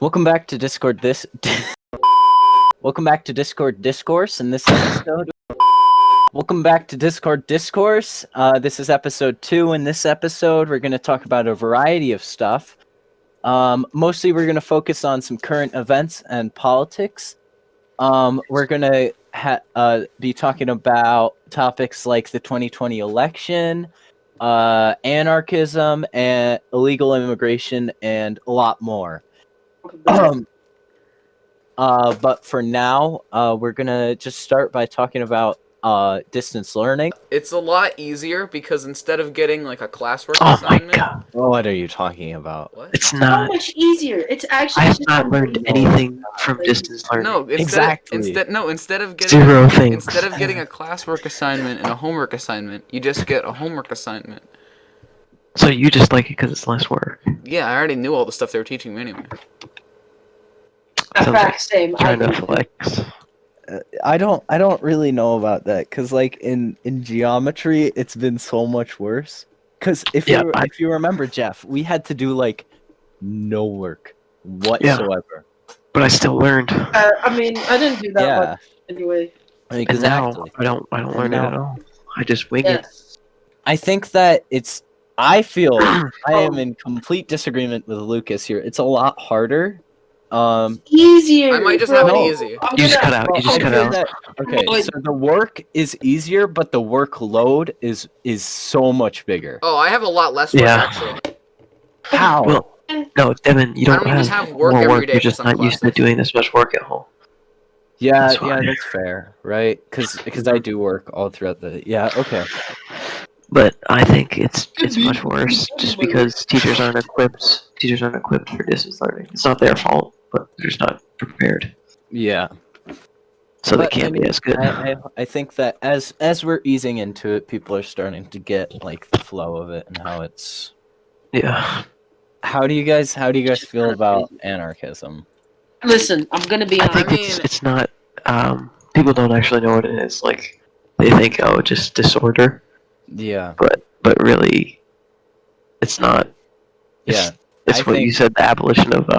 Welcome back to Discord. Welcome back to Discord Discourse. In this episode, welcome back to Discord Discourse. This is episode 2. In this episode, we're going to talk about a variety of stuff. Mostly, we're going to focus on some current events and politics. We're going to be talking about topics like the 2020 election, anarchism, and illegal immigration, and a lot more. But for now, we're gonna just start by talking about distance learning. It's a lot easier because instead of getting like a classwork Oh my assignment, god, What are you talking about? what? it's So not. much easier. It's actually. I have just not learned anything from distance learning. No, Exactly. instead of getting Zero things. instead of getting a classwork assignment and a homework assignment, you just get a homework assignment. So you just like it because it's less work. Yeah, I already knew all the stuff they were teaching me anyway. A Sounds fact, same. I Trying to do. flex. I don't really know about that because like in geometry, it's been so much worse. Because if you remember, Jeff, we had to do like no work whatsoever. But I still learned. I mean, I didn't do that Yeah, much anyway. exactly. And now I don't learn it now- at all. I just wing it. Yes. I think that I feel I am in complete disagreement with Lucas here. It's a lot harder. Easier. I might just bro. have it easy. I'm You just gonna- cut out. You just I cut feel out. that- okay, Wait. so the work is easier, but the workload is so much bigger. Oh, I have a lot less work Yeah. actually. How? Well, no, Devin, you I don't don't even have work more every work. day You're for just some not used to classes. doing this much work at home. Yeah, That's fine. that's fair, right? Because I do work all throughout the. Yeah, okay. But I think it's much worse just because teachers aren't equipped. Teachers aren't equipped for distance learning. It's not their fault, but they're just not prepared, Yeah, so they But, can't I be mean, as good. I think that as we're easing into it, people are starting to get like the flow of it and how it's. Yeah. How do you guys feel about anarchism? Listen, I'm gonna be I honest. think it's not. People don't actually know what it is. Like they think, oh, just disorder, Yeah, but really, it's not. yeah. It's I what you think- said, the abolition of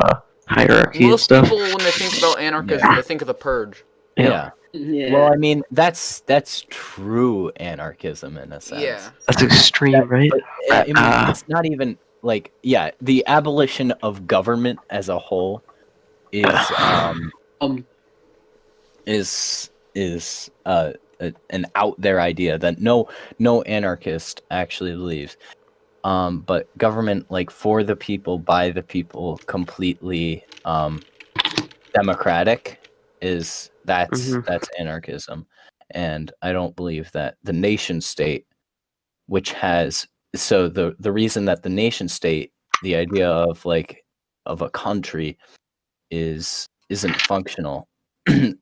hierarchy and Most stuff. people, when they think about anarchism, they think of the purge. Yeah. Yeah. Well, I mean, that's true anarchism in a sense. Yeah. That's extreme, right? But I mean, Ah. it's not even like the abolition of government as a whole is an out there idea that no anarchist actually believes. But government, like for the people, by the people, completely democratic, that's anarchism. And I don't believe that the nation state, which has the reason that the nation state, the idea of a country isn't functional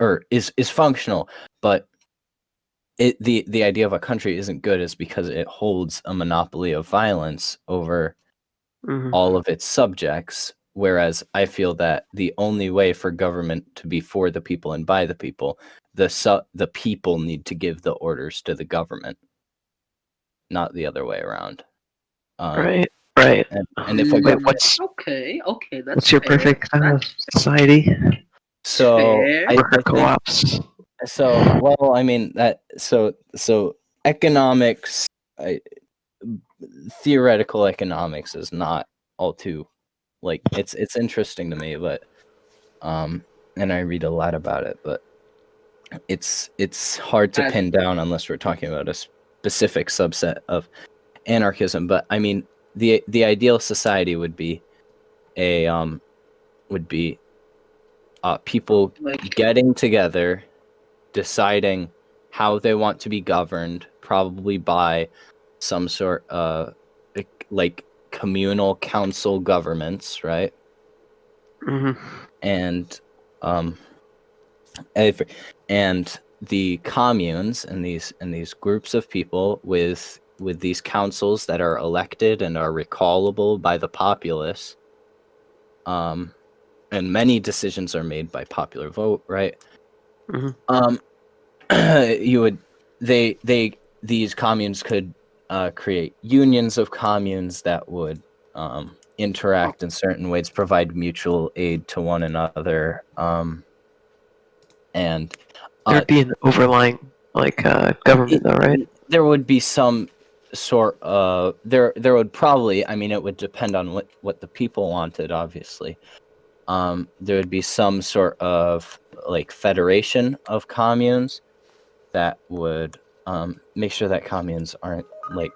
or is functional, but the idea of a country isn't good is because it holds a monopoly of violence over Mhm. all of its subjects, whereas I feel that the only way for government to be for the people and by the people, the people need to give the orders to the government, not the other way around. Right. And if a Wait, government, Okay. That's what's your fair. perfect That's society? so fair. I Worker think, co-ops. well, I mean that so economics, theoretical economics is not all too like it's interesting to me, but and I read a lot about it, but it's hard to pin down unless we're talking about a specific subset of anarchism. But I mean, the ideal society would be people Like- getting together, deciding how they want to be governed, probably by some sort of like communal council governments, right? Hmm. And and the communes and these groups of people with these councils that are elected and are recallable by the populace. And many decisions are made by popular vote, right? Mhm. These communes could create unions of communes that would interact in certain ways, provide mutual aid to one another, and There'd be an overlying government, though, right? there would be some sort of there would probably, I mean, it would depend on what the people wanted, obviously. There would be some sort of like federation of communes that would make sure that communes aren't like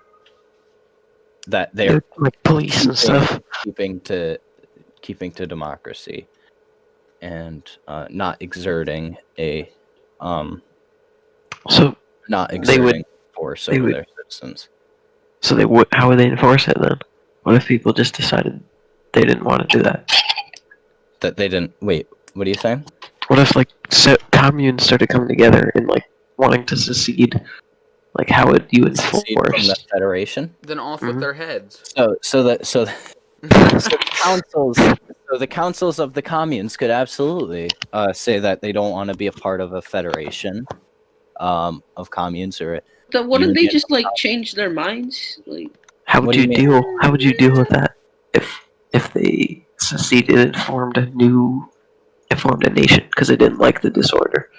that they're Like police and stuff. keeping to democracy and not exerting a So not They exerting force they over would- their citizens. so they would. How would they enforce it then? What if people just decided they didn't want to do that? That they didn't wait. What are you saying? What if communes started coming together and like wanting to secede? Like, how would you Secede from the enforce? federation. Then off with Mhm. their heads. So the councils of the communes could absolutely say that they don't want to be a part of a federation of communes or Then wouldn't they Union. just like change their minds? Like, How What would do you you deal? How would you deal with that if they seceded and formed a nation because they didn't like the disorder?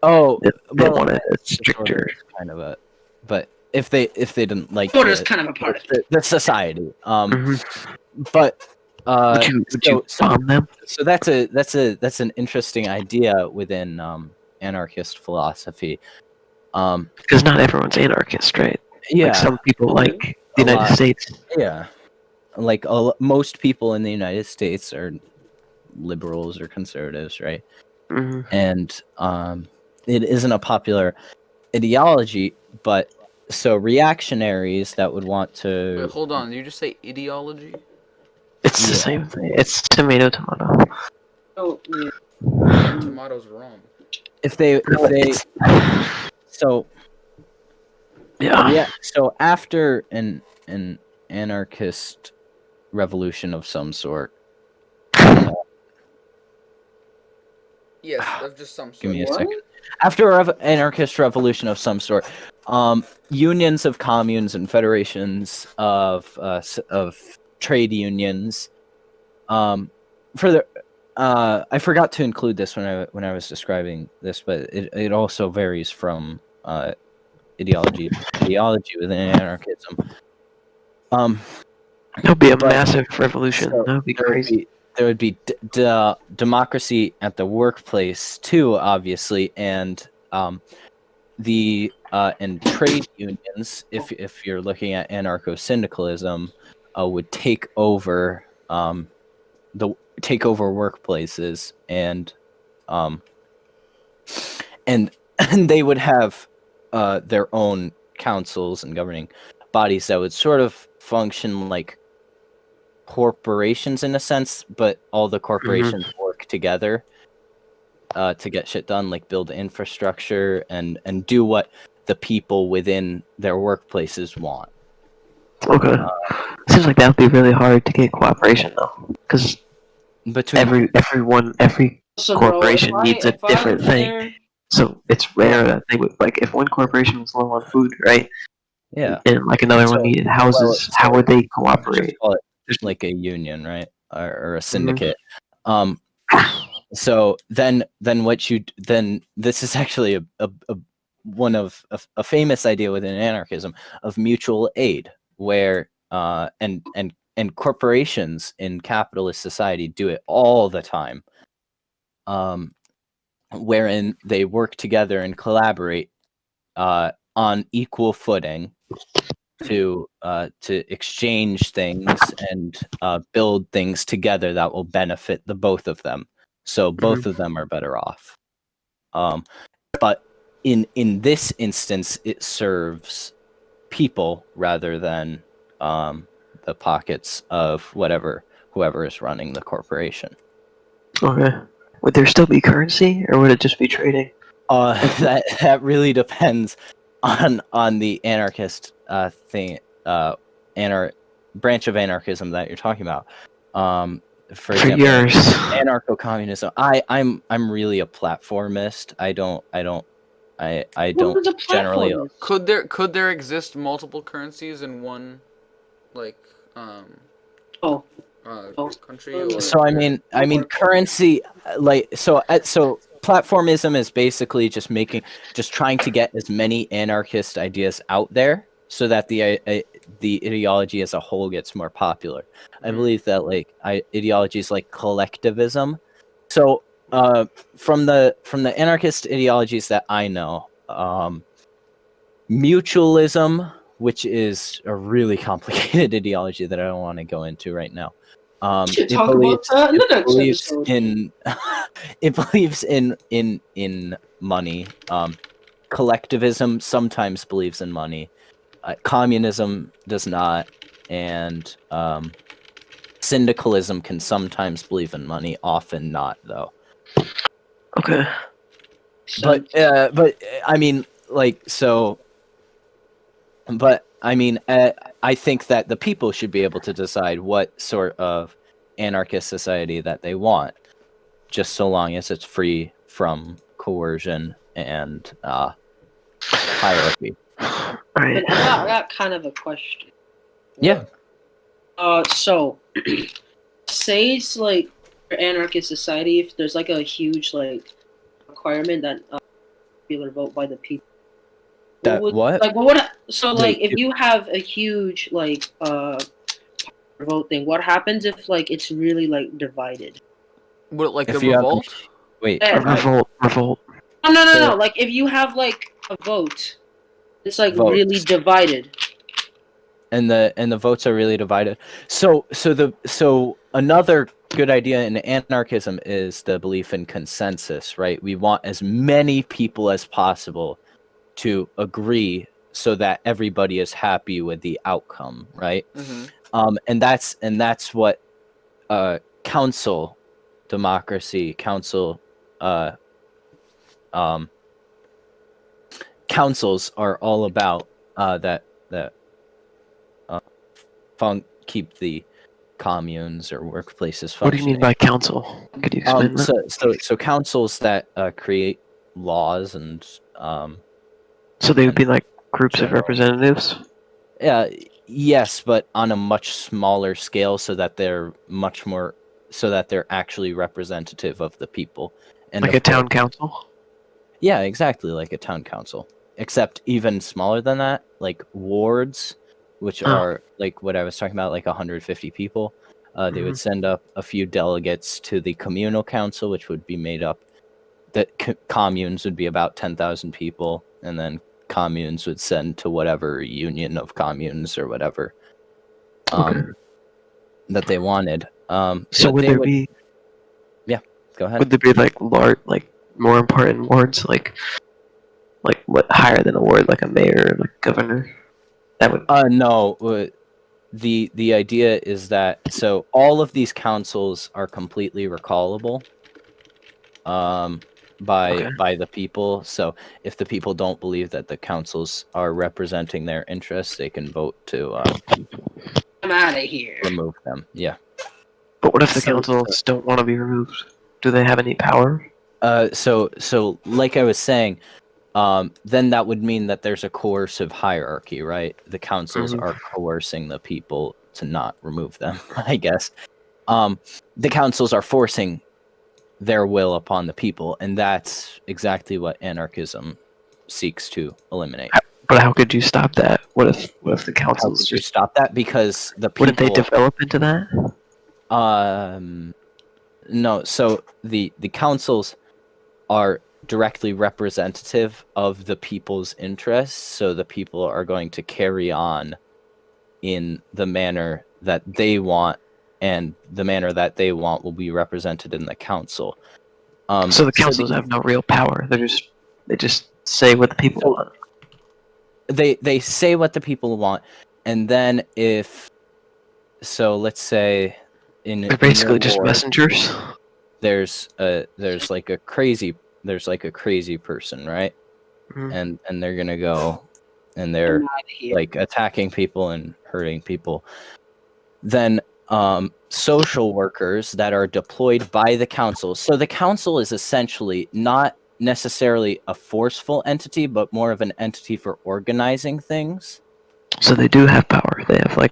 Oh, They well, wanted a disorder stricter. is kind of a, but if they didn't like order's kind of a part of it. the society, Mhm. but Would you bomb them? so that's an interesting idea within anarchist philosophy. Because not everyone's anarchist, right? Yeah, Like some people like the A United lot. States. yeah, like most people in the United States are liberals or conservatives, right? Hmm. And it isn't a popular ideology, but so reactionaries that would want to Wait, hold on. Did you just say ideology? It's the Yeah. same thing. It's tomato. Oh, yeah. Tomatoes wrong. if they so Yeah. so after an anarchist revolution of some sort, Yes, of just some sort. give me a What? second. After an anarchist revolution of some sort, unions of communes and federations of trade unions, further. I forgot to include this when I was describing this, but it also varies from ideology within anarchism. That would be a But- massive revolution. so That would be crazy. there would be democracy at the workplace too, obviously, and the and trade unions, if you're looking at anarcho-syndicalism, would take over workplaces and and they would have their own councils and governing bodies that would sort of function like corporations in a sense, but all the corporations work together to get shit done, like build infrastructure and do what the people within their workplaces want. Okay. Seems like that would be really hard to get cooperation though, because Between every So, corporation bro, needs a if I different was thing. there- So it's rare that they would like if one corporation was low on food, right? yeah, And like another So- one needed houses. so- how would they just cooperate? call it There's- like a union, right, or a syndicate. So then this is actually a famous idea within anarchism of mutual aid, where and corporations in capitalist society do it all the time, wherein they work together and collaborate on equal footing to exchange things and build things together that will benefit the both of them. So both of them are better off. But in this instance, it serves people rather than the pockets of whoever is running the corporation. Okay. Would there still be currency, or would it just be trading? That really depends on the anarchist thing, branch of anarchism that you're talking about. For example, yours. anarcho-communism. I'm really a platformist. I don't What is a generally. platform? Could there exist multiple currencies in one, like Oh. country or So I mean currency, so platformism is basically just trying to get as many anarchist ideas out there so that the ideology as a whole gets more popular. I believe that ideologies like collectivism. So from the anarchist ideologies that I know, mutualism, which is a really complicated ideology that I don't want to go into right now. Should talk about that in the next believes episode. in it believes in money. Collectivism sometimes believes in money. Communism does not, and syndicalism can sometimes believe in money, often not though. Okay. But I mean, I think that the people should be able to decide what sort of anarchist society that they want, just so long as it's free from coercion and hierarchy. Right. But I got kind of a question. Yeah. So, say it's like for anarchist society, if there's like a huge requirement that people are vote by the people. If you have a huge vote thing, what happens if it's really divided? What, like If the you have- revolt? Wait, Revolt. No. Like if you have a vote, it's Votes. really divided. and the votes are really divided. So another good idea in anarchism is the belief in consensus, right? We want as many people as possible to agree so that everybody is happy with the outcome, right? And that's what council democracy, councils are all about. Keep the communes or workplaces functioning. What do you mean by council? Could you explain that? So councils that create laws and So they would be like groups of representatives? yes, but on a much smaller scale, so that they're actually representative of the people. And like a town council? Yeah, exactly, like a town council. Except even smaller than that, like wards, which are like what I was talking about, like 150 people. They would send up a few delegates to the communal council, which would be made up. That communes would be about 10,000 people, and then communes would send to whatever union of communes or whatever that they wanted. So would there be? Yeah, go ahead. Would there be more important wards, like what higher than a ward, like a mayor, or like governor? That would. No. The idea is that so all of these councils are completely recallable. By the people. So if the people don't believe that the councils are representing their interests, they can vote to I'm out of here. remove them. Yeah. But what if the councils don't want to be removed? Do they have any power? So like I was saying, then that would mean that there's a coercive hierarchy, right? The councils are coercing the people to not remove them, I guess. The councils are forcing their will upon the people, and that's exactly what anarchism seeks to eliminate. But how could you stop that? What if the councils just stop that? Because the people wouldn't they develop into that? No. So the councils are directly representative of the people's interests, so the people are going to carry on in the manner that they want, and the manner that they want will be represented in the council. So the councils have no real power. They just say what the people want. They say what the people want, and then let's say they're basically just messengers. There's like a crazy person, right? And they're gonna go and they're like attacking people and hurting people. Then social workers that are deployed by the council. So the council is essentially not necessarily a forceful entity, but more of an entity for organizing things. So they do have power. They have like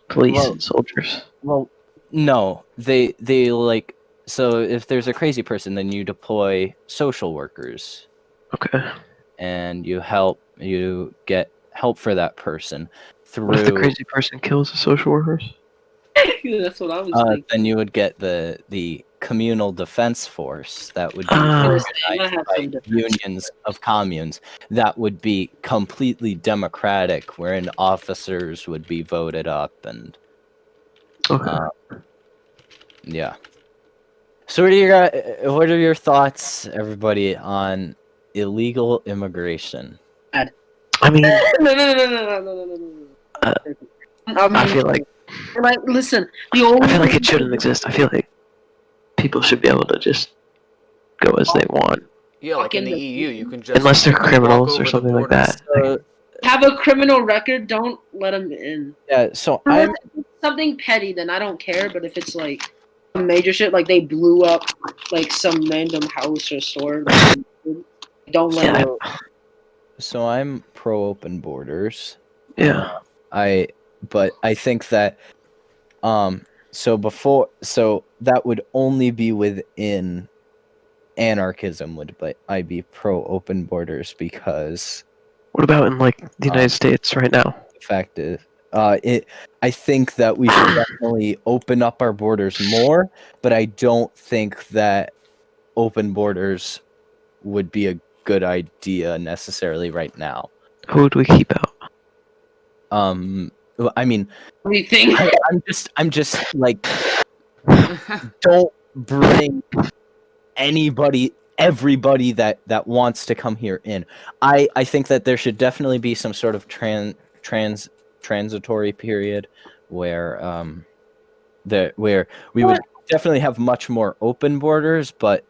police and soldiers. Well, No, they like, so if there's a crazy person, then you deploy social workers Okay. and you get help for that person What if the through. crazy person kills the social workers? That's what I was thinking. Then you would get the communal defense force that would be Ah. Yes, I organized have by some defense. unions of communes that would be completely democratic, wherein officers would be voted up and Okay. yeah. So what are your thoughts, everybody, on illegal immigration? I mean, No. I feel like Listen, the only I feel like it shouldn't exist. I feel like people should be able to just go as they want, Yeah, like in the Fucking- EU, you can just unless they're you can walk criminals over or the something like border. that. So, have a criminal record. Don't let them in. yeah, so Unless it's something petty, then I don't care. But if it's like some major shit, like they blew up like some random house or store, like, don't let Yeah. them. So I'm pro open borders. Yeah. But I think that so that would only be within anarchism, but I be pro open borders because What about in like the United States right now? the fact is I think that we should definitely open up our borders more, but I don't think that open borders would be a good idea necessarily right now. Who would we keep out? I mean, Everything. I'm just like, don't bring everybody that wants to come here in. I think that there should definitely be some sort of transitory period where where we would definitely have much more open borders, but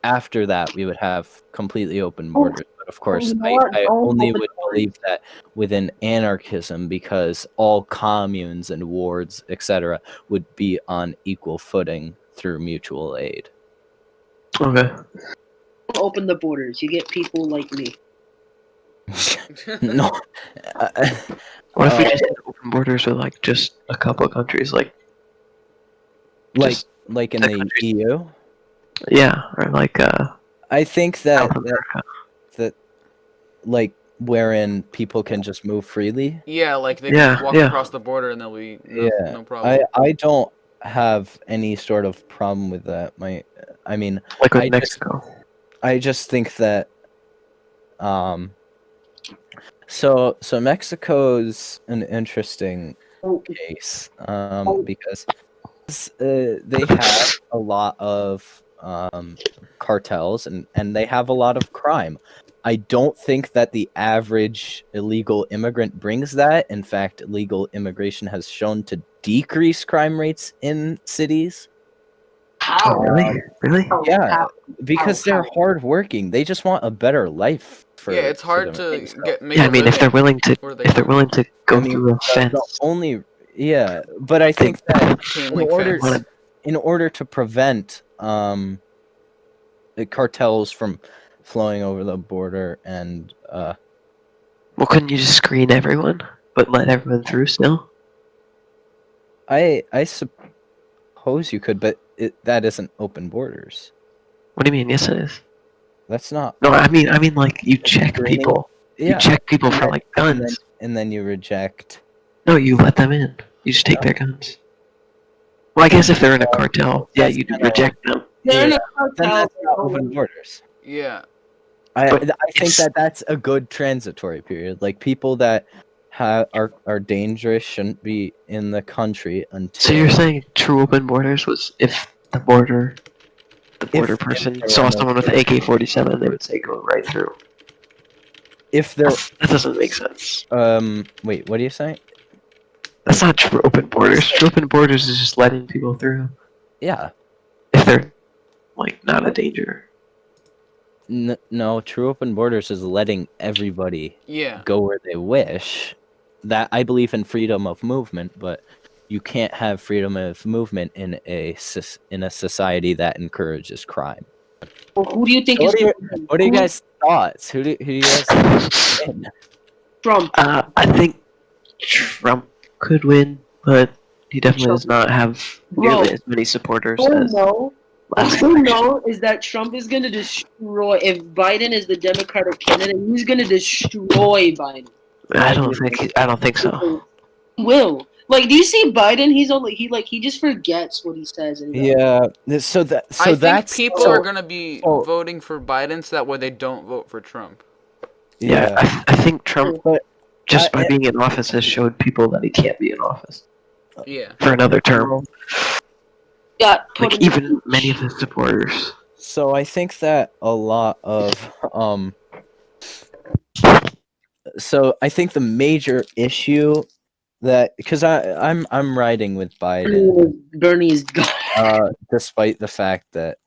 after that we would have completely open borders. But of course, I only would believe that within anarchism, because all communes and wards, etc., would be on equal footing through mutual aid. Okay. Open the borders. You get people like me. No. What if we just had open borders with like just a couple of countries, like just like in the the countries- EU? yeah, or like I think that South America? that like wherein people can just move freely. Yeah, like they can Yeah, just walk yeah. across the border and there'll be no Yeah, problem. I don't have any sort of problem with that. I mean, Like with I just- Mexico. I just think that so Mexico's an interesting case because they have a lot of cartels and they have a lot of crime. I don't think that the average illegal immigrant brings that. In fact, illegal immigration has shown to decrease crime rates in cities. Oh, really? Really? Yeah, because they're hardworking. They just want a better life. Yeah, it's hard to make. Yeah, a I mean, if they're willing to, where they if they're live. willing to go I mean, through a the fence, only but I think that chain in link order fence. in order to prevent the cartels from flowing over the border and well, couldn't you just screen everyone, but let everyone through still? I suppose you could, but that isn't open borders. What do you mean? Yes, it is. That's not. No, I mean, like you check Screening? people. Yeah, You check people and for then- like and guns. then you reject. No, you let them in. You just take their guns. Well, I guess if they're in a cartel, yeah, That's you kinda reject them. They're in a Then cartel. that's not open borders. Yeah, I But think it's- that that's a good transitory period. Like people that are dangerous shouldn't be in the country until. So you're saying true open borders was if the border person there saw were no someone with an AK-47, they would say go right through. if there That doesn't make sense. wait, what are you saying? That's not true open borders. True open borders is just letting people through Yeah. if they're like not a danger. No, true open borders is letting everybody yeah. go where they wish. That I believe in freedom of movement, but you can't have freedom of movement in a society that encourages crime. Well, who do you think So is what are you guys' thoughts? Who do you guys think win? Trump? I think Trump could win, but He definitely does not have nearly as many supporters as last What you election. know is that Trump is gonna destroy. If Biden is the Democratic candidate, he's gonna destroy Biden. I don't think so. He will. Like, do you see Biden? He just forgets what he says. And Yeah. So I think that's people are gonna be voting for Biden so that way they don't vote for Trump. Yeah, I think Trump, But just by being in office, has showed people that he can't be in office Yeah. for another term. got Like even many of his supporters. So I think that a lot of so I think the major issue that because I'm riding with Biden, Bernie's gone. despite the fact that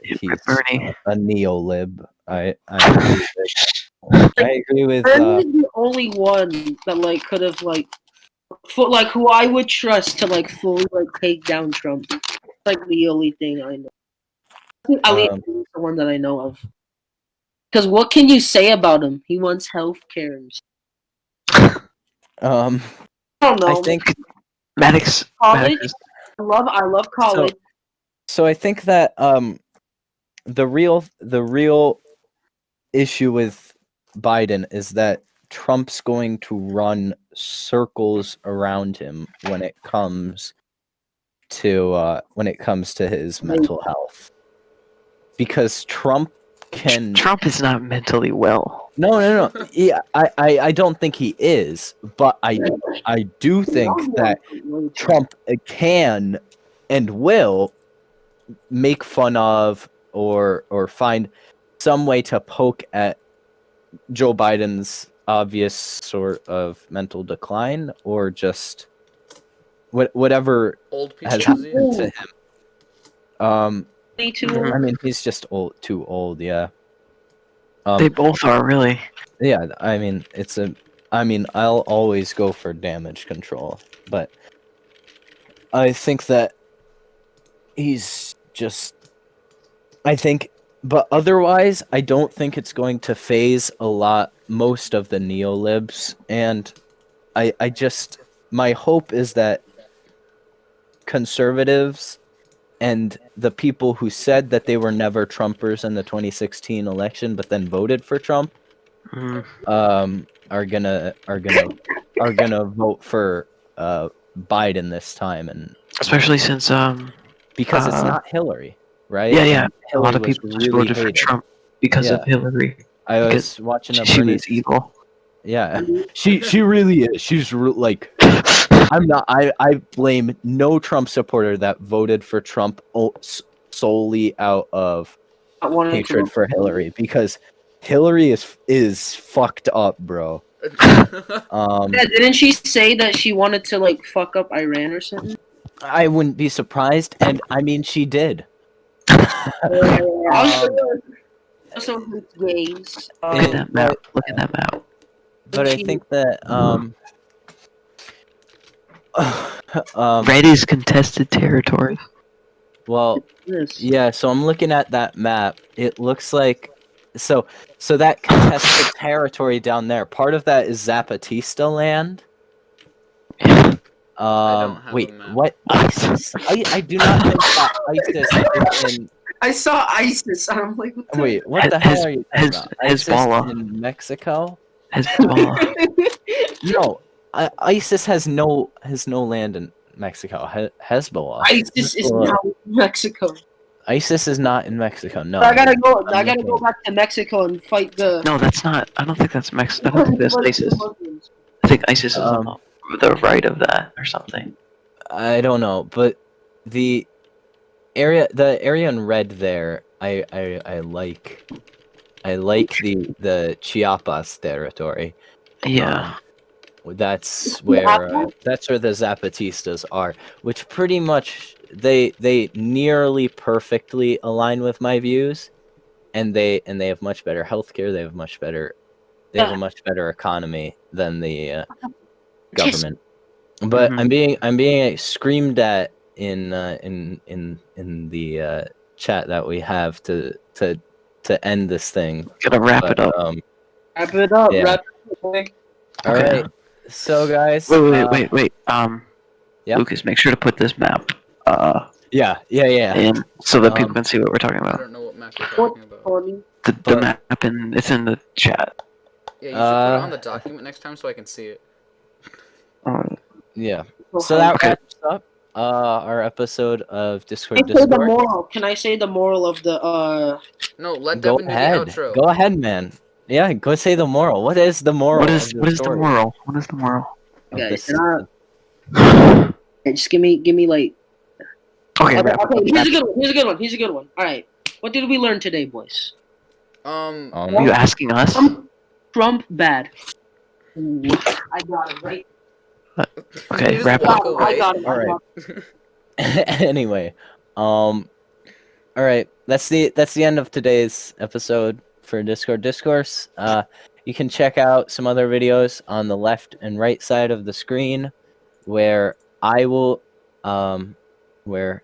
he's Bernie. a neo-lib. I agree with Bernie's the only one that like could have who I would trust to like fully like take down Trump. It's like the only thing I know. At least the one that I know of. Because what can you say about him? He wants health care. I don't know. I think Maddox. College. I love college. So I think that the real issue with Biden is that Trump's going to run circles around him when it comes to his mental health, because Trump is not mentally well. No. Yeah, I don't think he is, but I do think that Trump can and will make fun of or find some way to poke at Joe Biden's obvious sort of mental decline, or just whatever Old has people. happened to him. I mean, he's just too old. Yeah. They both are really. Yeah, I mean, I'll always go for damage control, but I think that he's just. But otherwise, I don't think it's going to phase most of the neo-libs, and my hope is that conservatives and the people who said that they were never Trumpers in the 2016 election, but then voted for Trump, are gonna vote for Biden this time, and especially since because it's not Hillary, right? Yeah. A lot of people just voted for Trump because of Hillary. I was watching a she was evil. Yeah, she really is. She's like, I'm not. I blame no Trump supporter that voted for Trump solely out of hatred for Hillary, because Hillary is fucked up, bro. Didn't she say that she wanted to like fuck up Iran or something? I wouldn't be surprised, and I mean she did. Also hates gays. Look at that map. Look at that map. But I think that red is contested territory. Well, yeah. So I'm looking at that map. It looks like so that contested territory down there. Part of that is Zapatista land. Wait, what? ISIS? I do not think that ISIS is in. I saw ISIS. I'm like, wait, what the hell are you talking about? Hezbollah in Mexico? Hezbollah. No, ISIS has no land in Mexico. Hezbollah. ISIS is not in Mexico. ISIS is not in Mexico. No. I gotta go back to Mexico and fight the. No, that's not. I don't think that's Mexico. I don't think that's ISIS. I think ISIS is on the right of that or something. I don't know, but the area in red there, I like. I like the Chiapas territory. Yeah. That's where the Zapatistas are, which pretty much they nearly perfectly align with my views, and they have much better healthcare. They have a much better economy than the government. But I'm being screamed at in the chat that we have to end this thing. Gotta wrap it up. Wrap it up. Yeah. Wrap it up. All right. So guys. Wait. Yeah. Lucas, make sure to put this map Yeah. in so that people Um, can see what we're talking I about. don't know what map you're What talking about. funny? The But- map it's in the chat. Yeah, you should put it on the document next time so I can see it. Yeah. So So that Okay. wraps up our episode of Discord Can I say the Discourse. moral? Can I say the moral of the No, let Go Devin do the ahead. outro. Go ahead, man. Yeah, go say the moral. What is the moral? What is of what is the story moral? What is the moral? of guys? this? Just give me like. Okay, Okay, wrap it up. here's a good one. Here's a good one. All right, what did we learn today, boys? Are you asking us? Trump bad. Ooh, I got it right. Okay, Just wrap it walk up. away. I got it. All right. Anyway, all right. That's the end of today's episode for Discord Discourse. You can check out some other videos on the left and right side of the screen, where I will, where